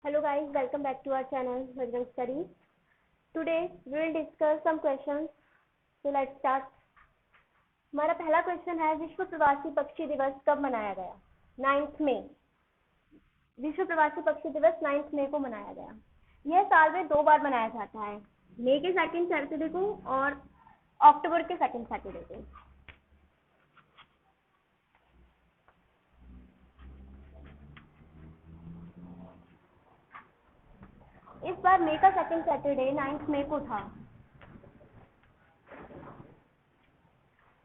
Hello guys, welcome back to our channel Bajrang Studies. Today we will discuss some questions. So let's start. हमारा पहला question है विश्व प्रवासी पक्षी दिवस कब मनाया गया? 9 मई। विश्व प्रवासी पक्षी दिवस 9 मई को मनाया गया। यह साल में 2 बार मनाया जाता है, मई के सेकंड सैटरडे को और अक्टूबर के सेकंड सैटरडे को। इस बार मई का सेकंड सैटरडे 9 मई को था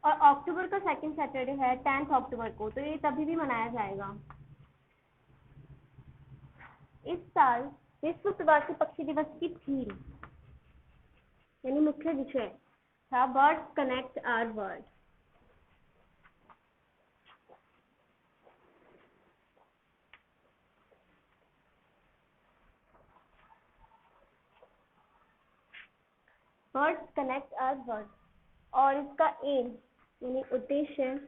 और अक्टूबर का सेकंड सैटरडे है 10 अक्टूबर को, तो ये तभी भी मनाया जाएगा। इस साल विश्व प्रवासी पक्षी दिवस की थीम यानी मुख्य विषय था birds connect our world. Birds connect our world और इसका एम यानी उद्देश्य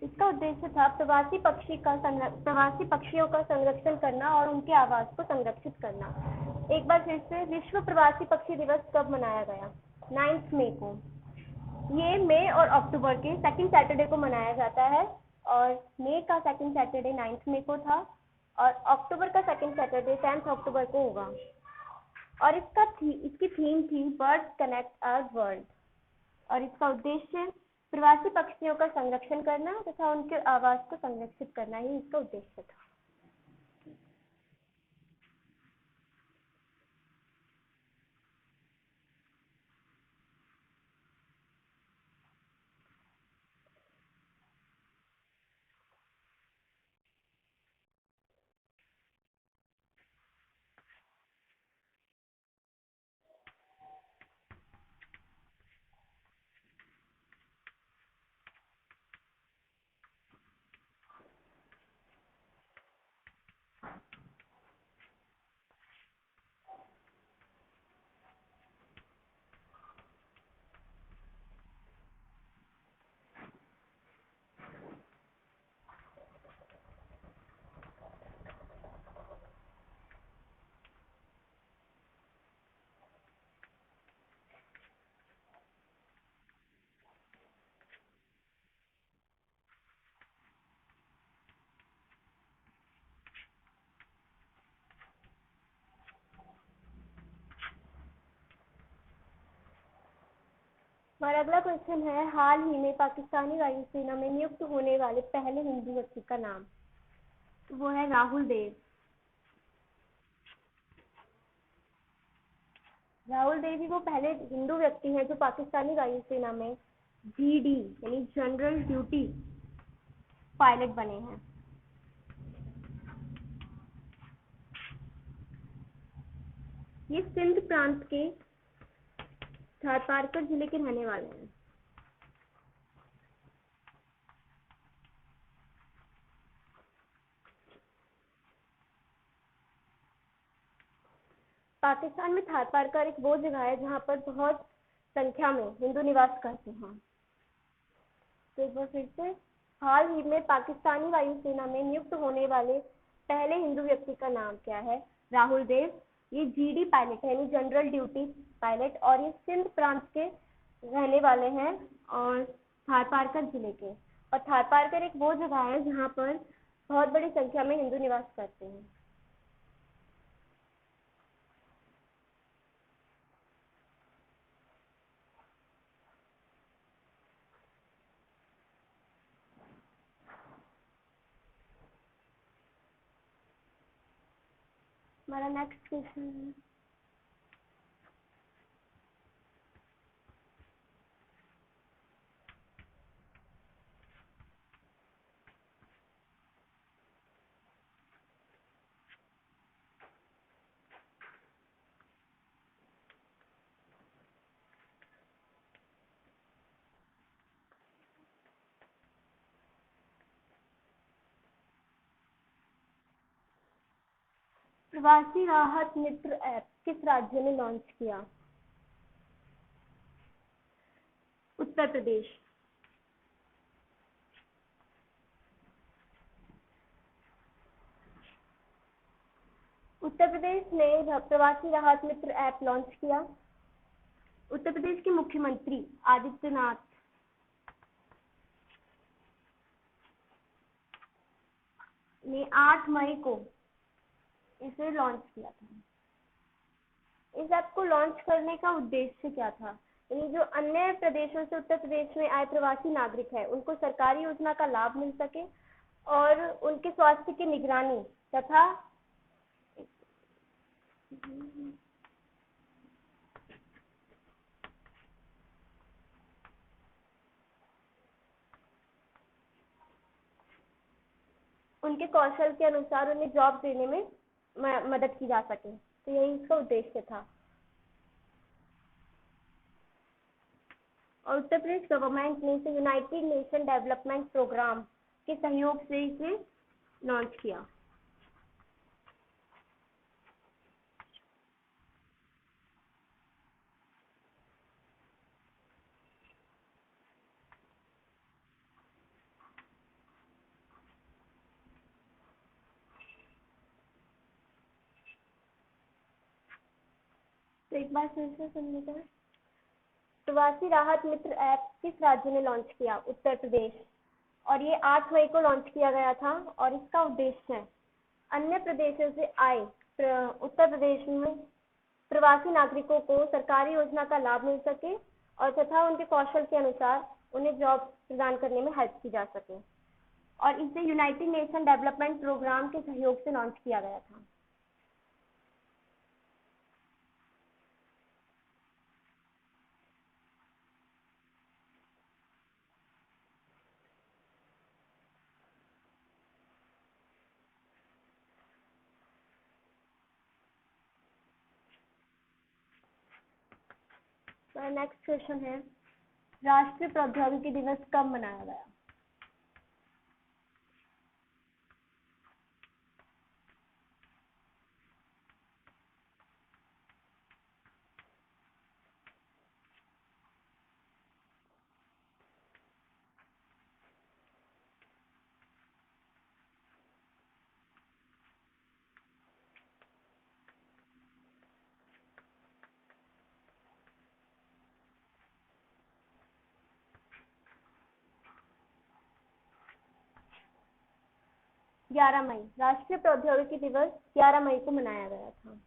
इसका उद्देश्य था प्रवासी पक्षियों का संरक्षण करना और उनके आवास को संरक्षित करना। एक बार फिर से विश्व प्रवासी पक्षी दिवस कब मनाया गया? 9 मई को। ये मई और अक्टूबर के सेकंड सैटरडे को मनाया जाता है और मई का सेकंड सैटरडे 9 मई को था और अक्टूबर का सेकंड सैटरडे 10 अक्टूबर को होगा। और इसकी थीम थी बर्ड्स कनेक्ट आवर वर्ल्ड और इसका उद्देश्य प्रवासी पक्षियों का संरक्षण करना तथा उनके आवास को संरक्षित करना ही इसका उद्देश्य था। हमारा अगला क्वेश्चन है हाल ही में पाकिस्तानी वायुसेना में नियुक्त होने वाले पहले हिंदू व्यक्ति का नाम। तो वो है राहुल देव। राहुल देव ही वो पहले हिंदू व्यक्ति हैं जो पाकिस्तानी वायुसेना में जीडी यानी जनरल ड्यूटी पायलट बने हैं। ये सिंध प्रांत के थारपारकर जिले के रहने वाले हैं। पाकिस्तान में थारपारकर एक वो जगह है जहाँ पर बहुत संख्या में हिंदू निवास करते हैं। तो एक बार फिर से हाल ही में पाकिस्तानी वायुसेना में नियुक्त होने वाले पहले हिंदू व्यक्ति का नाम क्या है? राहुल देव। ये जीडी पायलट है यानी जनरल ड्यूटी पायलट और ये सिंध प्रांत के रहने वाले हैं और थारपारकर जिले के। और थारपारकर एक वो जगह है जहाँ पर बहुत बड़ी संख्या में हिंदू निवास करते हैं। हमारा नेक्स्ट क्वेश्चन है प्रवासी राहत मित्र ऐप किस राज्य ने लॉन्च किया? उत्तर प्रदेश। उत्तर प्रदेश ने प्रवासी राहत मित्र ऐप लॉन्च किया। उत्तर प्रदेश के मुख्यमंत्री आदित्यनाथ ने 8 मई को इसे लॉन्च किया था। इस ऐप को लॉन्च करने का उद्देश्य क्या था? यानी जो अन्य प्रदेशों से उत्तर प्रदेश में आए प्रवासी नागरिक हैं, उनको सरकारी योजना का लाभ मिल सके और उनके स्वास्थ्य की निगरानी तथा उनके कौशल के अनुसार उन्हें जॉब देने में मदद की जा सके। तो यही इसका उद्देश्य था। और उत्तर प्रदेश गवर्नमेंट ने इसे यूनाइटेड नेशन डेवलपमेंट प्रोग्राम के सहयोग से इसे लॉन्च किया। तो एक बार फिर से सुन लीजिए। प्रवासी राहत मित्र ऐप किस राज्य ने लॉन्च किया? उत्तर प्रदेश। और ये 8 मई को लॉन्च किया गया था और इसका उद्देश्य है अन्य प्रदेशों से आए उत्तर प्रदेश में प्रवासी नागरिकों को सरकारी योजना का लाभ मिल सके और तथा उनके कौशल के अनुसार उन्हें जॉब प्रदान करने में हेल्प की जा सके। और इसे यूनाइटेड नेशन डेवलपमेंट प्रोग्राम के सहयोग से लॉन्च किया गया था। नेक्स्ट क्वेश्चन है, राष्ट्रीय प्रौद्योगिकी दिवस कब मनाया गया? ग्यारह मई। राष्ट्रीय प्रौद्योगिकी दिवस 11 मई को मनाया गया था।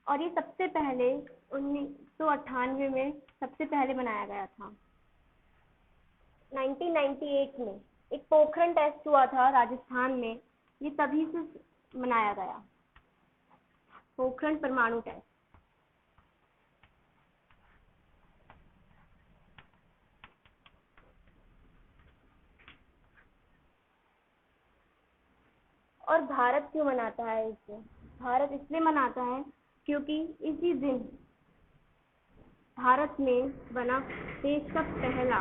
और ये सबसे पहले 1998 में सबसे पहले मनाया गया था। 1998 में एक पोखरण टेस्ट हुआ था राजस्थान में, ये तभी से मनाया गया, पोखरण परमाणु टेस्ट। और भारत क्यों मनाता है इसे? भारत इसलिए मनाता है क्योंकि इसी दिन भारत में बना देश का पहला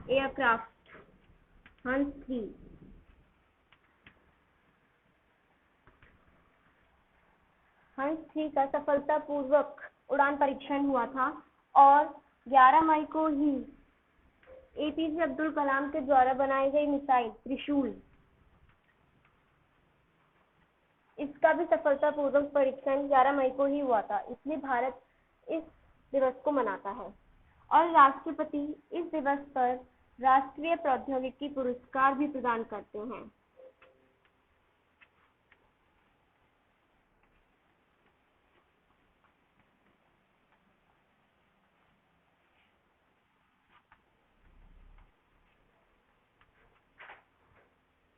एयरक्राफ्ट हंस 3 का सफलतापूर्वक उड़ान परीक्षण हुआ था। और 11 मई को ही एपीजे अब्दुल कलाम के द्वारा बनाई गई मिसाइल त्रिशूल, इसका भी सफलतापूर्वक परीक्षण 11 मई को ही हुआ था। इसलिए भारत इस दिवस को मनाता है। और राष्ट्रपति इस दिवस पर राष्ट्रीय प्रौद्योगिकी पुरस्कार भी प्रदान करते हैं।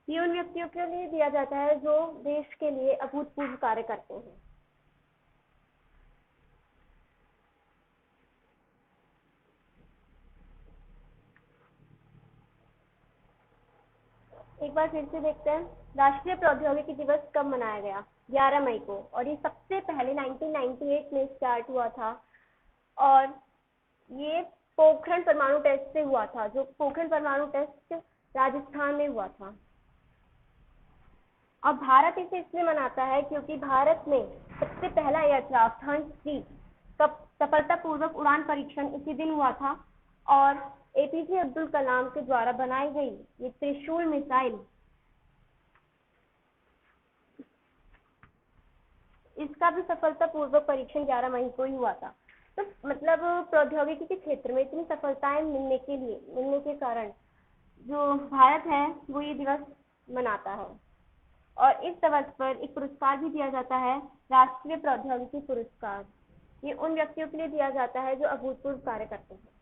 ये उन व्यक्तियों के लिए दिया जाता है जो देश के लिए अभूतपूर्व कार्य करते हैं। एक बार फिर से देखते हैं, राष्ट्रीय प्रौद्योगिकी दिवस कब मनाया गया? 11 मई को। और ये सबसे पहले 1998 में स्टार्ट हुआ था और ये पोखरण परमाणु टेस्ट से हुआ था, जो पोखरण परमाणु टेस्ट राजस्थान में हुआ था। और भारत इसे इसलिए मनाता है क्योंकि भारत में सबसे पहला एयरक्राफ्ट हंस 3 का सफलतापूर्वक उड़ान परीक्षण इसी दिन हुआ था और एपीजे अब्दुल कलाम के द्वारा बनाई गई ये त्रिशूल मिसाइल इसका भी सफलतापूर्वक परीक्षण 11 मई को ही हुआ था। तो मतलब प्रौद्योगिकी के क्षेत्र में इतनी सफलताएं मिलने के कारण जो भारत है वो ये दिवस मनाता है और इस दिवस पर एक पुरस्कार भी दिया जाता है, राष्ट्रीय प्रौद्योगिकी पुरस्कार। ये उन व्यक्तियों के लिए दिया जाता है जो अभूतपूर्व कार्य करते हैं।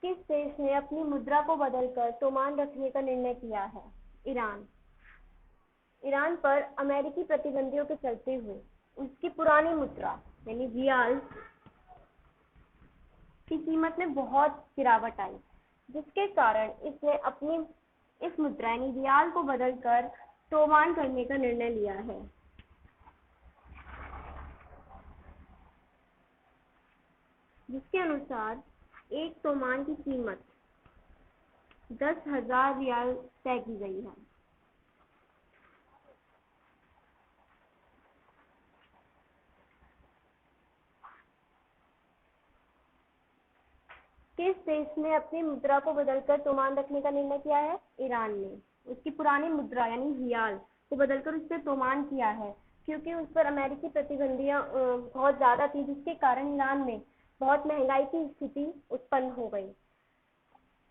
किस देश ने अपनी मुद्रा को बदलकर तोमान रखने का निर्णय किया है? ईरान। ईरान पर अमेरिकी प्रतिबंधियों के चलते हुए उसकी पुरानी मुद्रा यानी रियाल की कीमत में बहुत गिरावट आई, जिसके कारण इसने अपनी इस मुद्रा यानी रियाल को बदलकर तोमान करने का निर्णय लिया है। जिसके अनुसार एक तोमान की कीमत 10,000 रियाल तय की गई है। किस देश ने अपनी मुद्रा को बदलकर तोमान रखने का निर्णय किया है? ईरान ने उसकी पुरानी मुद्रा यानी रियाल को बदलकर उस पर तोमान किया है, क्योंकि उस पर अमेरिकी प्रतिबंधियां बहुत ज़्यादा थी, जिसके कारण ईरान में बहुत महंगाई की स्थिति उत्पन्न हो गई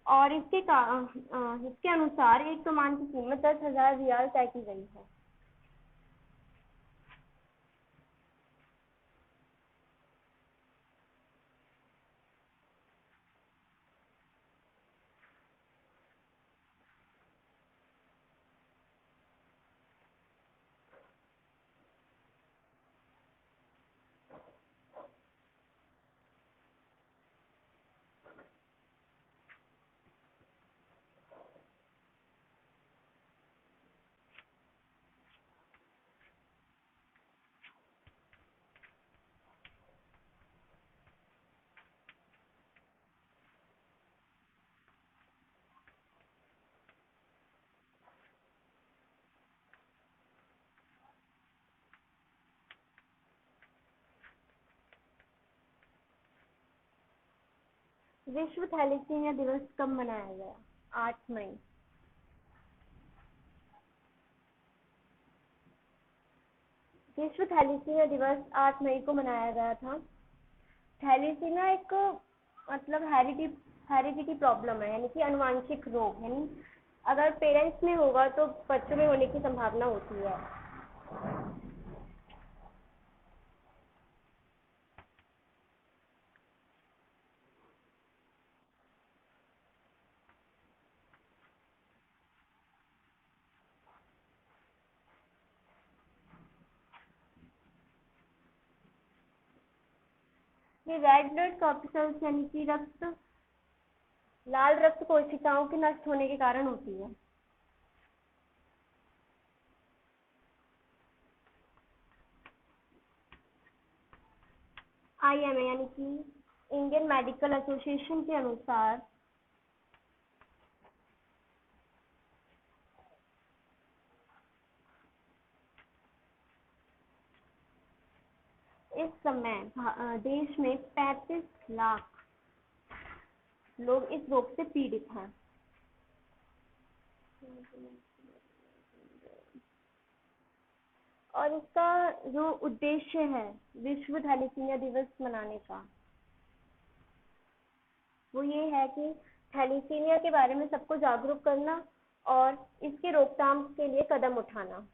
और इसके अनुसार एक तोमान की कीमत 10,000 रियाल तय की गई है। विश्व थैलेसीमिया दिवस कब मनाया गया? 8 मई। विश्व थैलेसीमिया दिवस 8 मई को मनाया गया था। थैलेसीमिया एक मतलब हेरिडिटी प्रॉब्लम है, यानी कि अनुवांशिक रोग, यानी अगर पेरेंट्स में होगा तो बच्चों में होने की संभावना होती है। ये रेड ब्लड कॉर्पसेल्स यानी कि लाल रक्त कोशिकाओं के नष्ट होने के कारण होती है। IMA यानी कि इंडियन मेडिकल एसोसिएशन के अनुसार इस समय देश में 35 लाख लोग इस रोग से पीड़ित हैं। और इसका जो उद्देश्य है विश्व थैलेसीमिया दिवस मनाने का, वो ये है कि थैलेसीमिया के बारे में सबको जागरूक करना और इसके रोकथाम के लिए कदम उठाना।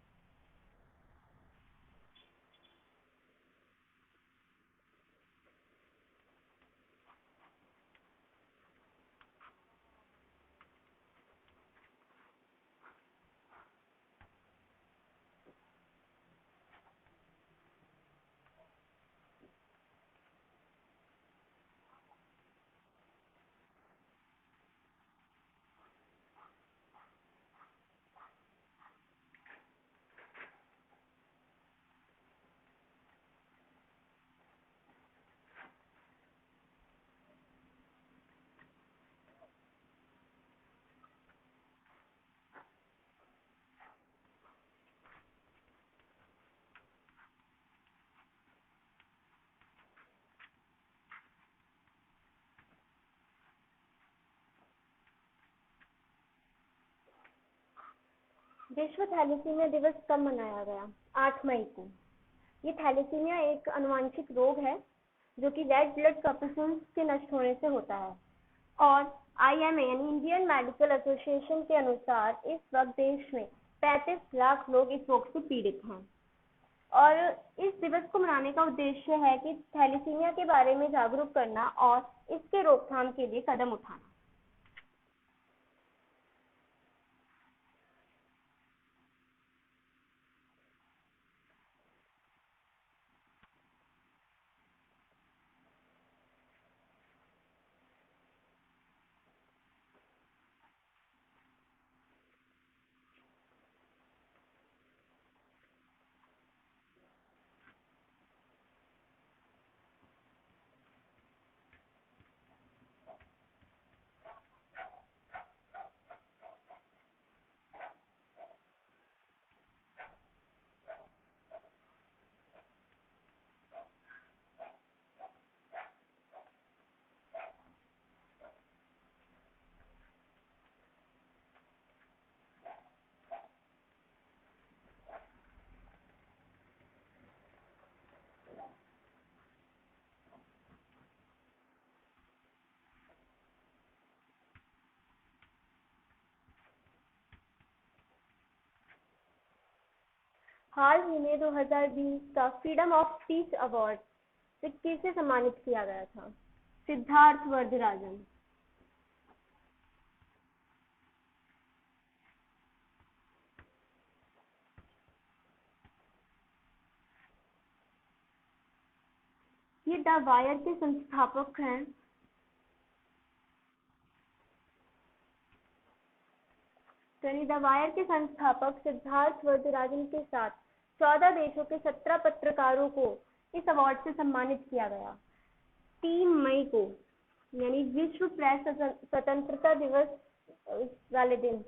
विश्व थैलेसीमिया दिवस कब मनाया गया? 8 मई को। ये थैलेसीमिया एक अनुवांशिक रोग है जो कि रेड ब्लड कॉर्पस्कल्स के नष्ट होने से होता है। और IMA यानी इंडियन मेडिकल एसोसिएशन के अनुसार इस वक्त देश में 35 लाख लोग इस रोग से पीड़ित हैं। और इस दिवस को मनाने का उद्देश्य है कि थैलेसीमिया के बारे में जागरूक करना और इसके रोकथाम के लिए कदम उठाना। हाल ही में 2020 का फ्रीडम ऑफ स्पीच अवार्ड से किसे सम्मानित किया गया था? सिद्धार्थ वरदराजन। ये द वायर के संस्थापक हैं। द वायर के संस्थापक सिद्धार्थ वरदराजन के साथ 14 देशों के 17 पत्रकारों को इस अवार्ड से सम्मानित किया गया। 3 मई को यानी विश्व प्रेस स्वतंत्रता दिवस वाले दिन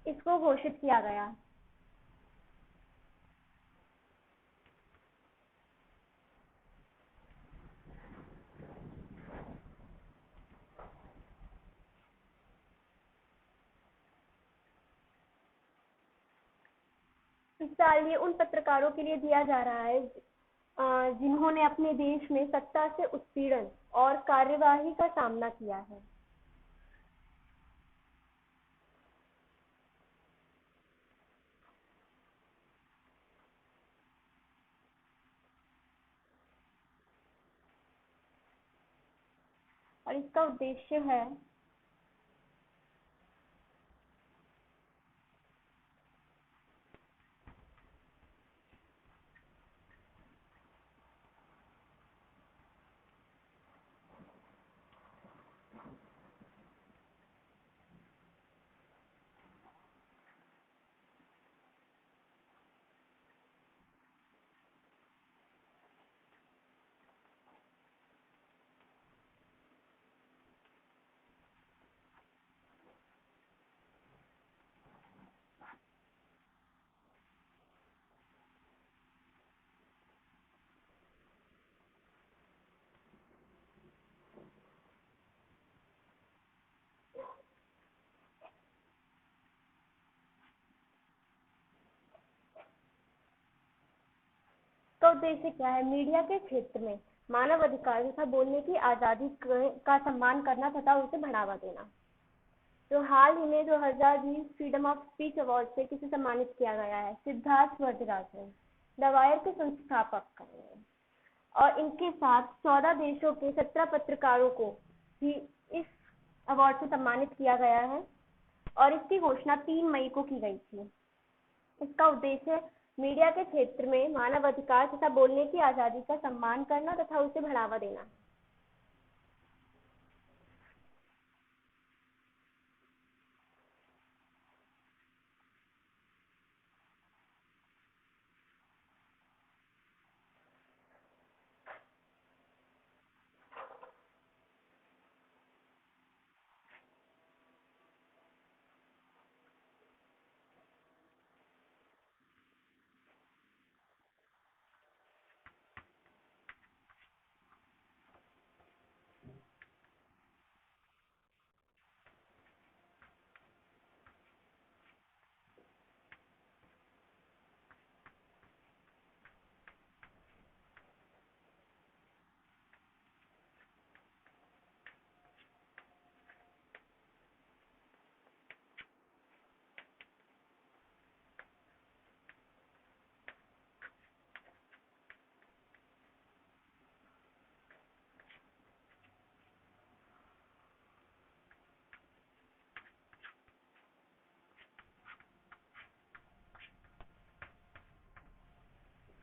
इसको घोषित किया गया। इस साल ये उन पत्रकारों के लिए दिया जा रहा है जिन्होंने अपने देश में सत्ता से उत्पीड़न और कार्यवाही का सामना किया है। और इसका उद्देश्य है इसका उद्देश्य क्या है? मीडिया के क्षेत्र में मानव अधिकार तथा बोलने की आजादी का सम्मान करना तथा उसे बढ़ावा देना। तो हाल ही में 2020 फ्रीडम ऑफ स्पीच अवार्ड से किसे सम्मानित किया गया है? सिद्धार्थ वरदराजन, द वायर के संस्थापक, और इनके साथ 14 देशों के 17 पत्रकारों को भी इस अवार्ड से सम्मानित किया गया है और इसकी घोषणा 3 मई को की गई थी। इसका उद्देश्य मीडिया के क्षेत्र में मानव अधिकार तथा बोलने की आजादी का सम्मान करना तथा उसे बढ़ावा देना।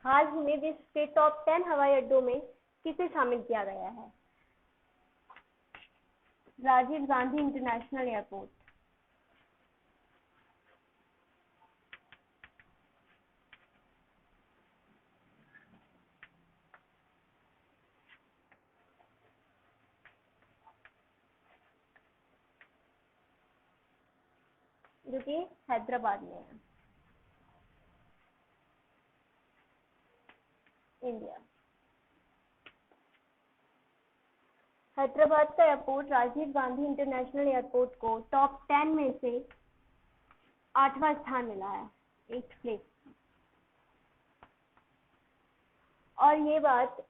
हाल ही में विश्व के टॉप 10 हवाई अड्डों में किसे शामिल किया गया है? Rajiv Gandhi international airport. जो कि हैदराबाद में है, इंडिया। हैदराबाद का airport Rajiv Gandhi international airport को टॉप 10 में से 8वां स्थान मिला है, 8th प्लेस। और ये बात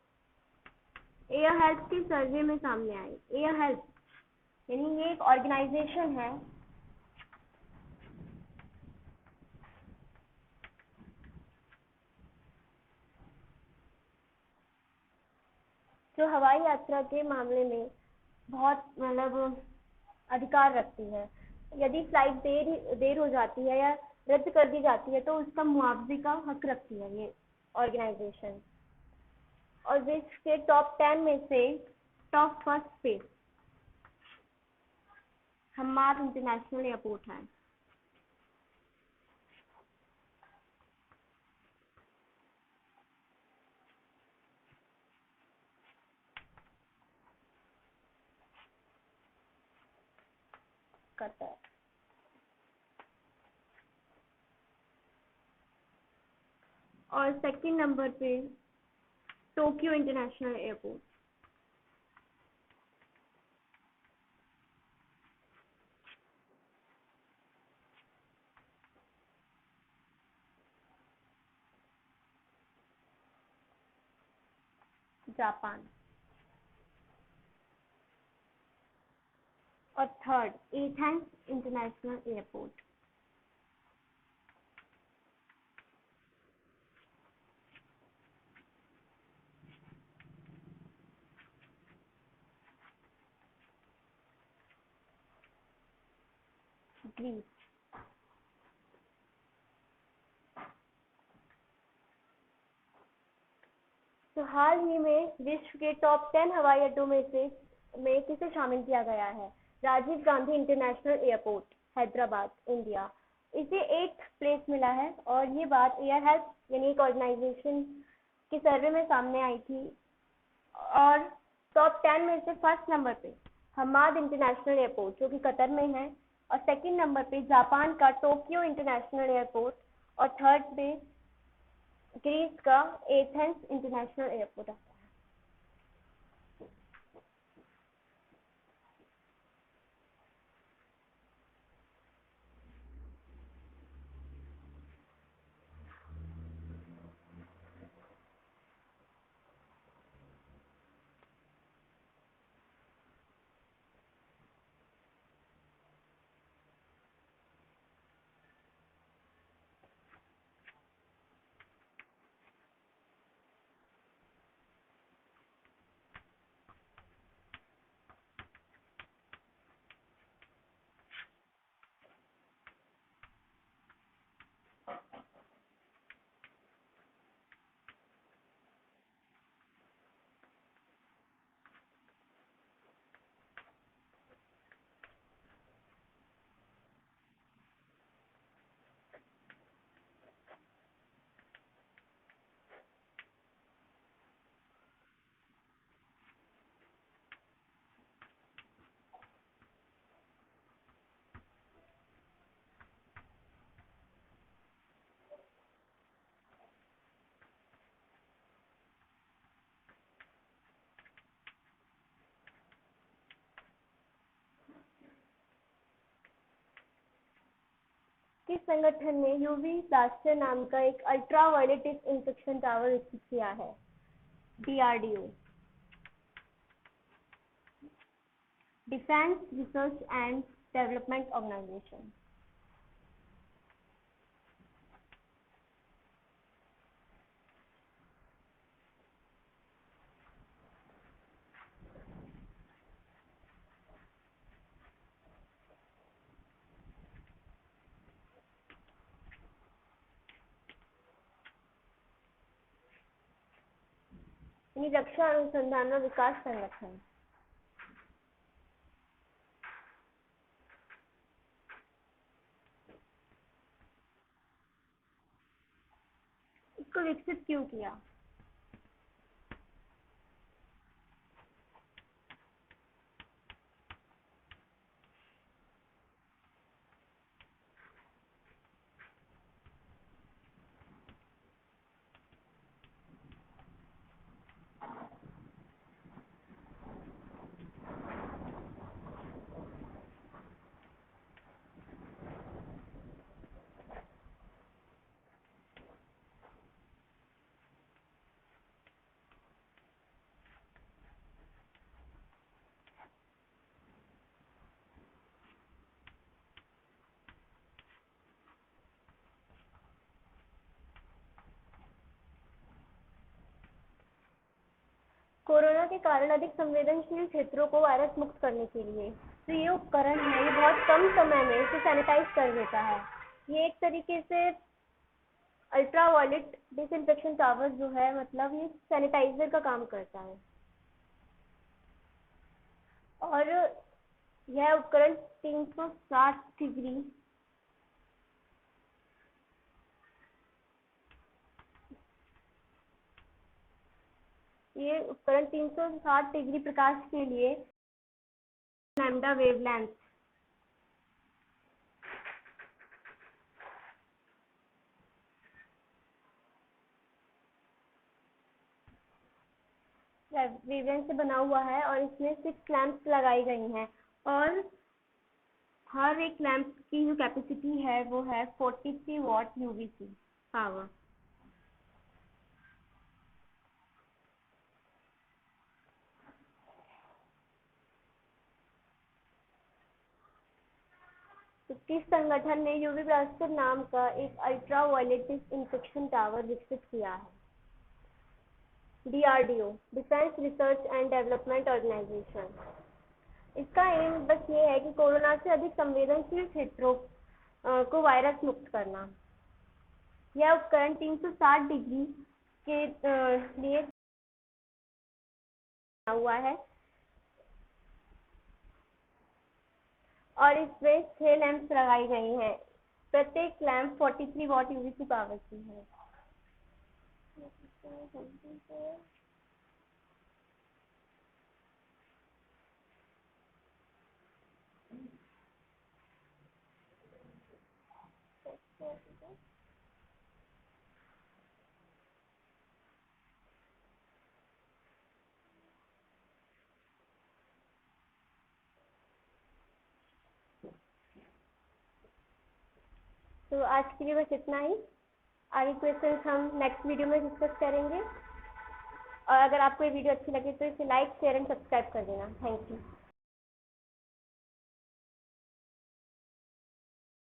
एयर हेल्थ की सर्वे में सामने आई। एयर हेल्थ यानी ये एक ऑर्गेनाइजेशन है जो हवाई यात्रा के मामले में बहुत अधिकार रखती है। यदि फ्लाइट देर हो जाती है या रद्द कर दी जाती है तो उसका मुआवजे का हक रखती है ये ऑर्गेनाइजेशन। और विश्व के टॉप 10 में से टॉप फर्स्ट पे हम्माद इंटरनेशनल एयरपोर्ट है। कतर। और सेकंड नंबर पे टोक्यो इंटरनेशनल एयरपोर्ट। जापान। और third Athens international airport. Greece. तो हाल ही में विश्व के टॉप 10 हवाई अड्डों में किसे शामिल किया गया है? Rajiv Gandhi international airport, Hyderabad, India. इसे 8th प्लेस मिला है और ये बात एयर हेल्थ यानी एक ऑर्गेनाइजेशन की सर्वे में सामने आई थी। और टॉप 10 में से फर्स्ट नंबर पे हम्माद इंटरनेशनल एयरपोर्ट जो कि कतर में है, और सेकंड नंबर पे जापान का टोक्यो इंटरनेशनल एयरपोर्ट, और थर्ड पे ग्रीस का एथेंस इंटरनेशनल एयरपोर्ट आता है। किस संगठन ने यूवी ब्लास्टर नाम का एक अल्ट्रावायलेट डिसइंफेक्शन टावर विकसित किया है? DRDO, defence research and development organisation. यानी रक्षा अनुसंधान और विकास संगठन। इसको विकसित क्यों किया? कोरोना के कारण अधिक संवेदनशील क्षेत्रों को वायरस मुक्त करने के लिए तो ये उपकरण है, ये बहुत कम समय में इसे सैनिटाइज कर देता है। ये एक तरीके से अल्ट्रावायलेट डिसइंफेक्शन टावर जो है, मतलब ये सैनिटाइजर का काम करता है। और यह उपकरण 360 डिग्री ये उपकरण 360 डिग्री प्रकाश के लिए लैम्डा वेवलेंथ से बना हुआ है और इसमें 6 लैंप्स लगाई गई हैं और हर एक लैंप की जो कैपेसिटी है वो है 43 वॉट यूवीसी पावर। तो किस संगठन ने यूवी ब्लास्टर नाम का एक अल्ट्रावायलेट डिसइंफेक्शन टावर विकसित किया है? DRDO, defence research and development organisation. इसका एम बस ये है कि कोरोना से अधिक संवेदनशील क्षेत्रों को वायरस मुक्त करना। यह उपकरण 360 डिग्री के लिए बना हुआ है और इसमें 6 लैंप्स लगाई गई हैं। प्रत्येक लैंप 43 वॉट यूवीसी पावर की है। तो आज के लिए बस इतना ही। आगे क्वेश्चंस हम नेक्स्ट वीडियो में डिस्कस करेंगे और अगर आपको ये वीडियो अच्छी लगे तो इसे लाइक शेयर एंड सब्सक्राइब कर देना। Thank you.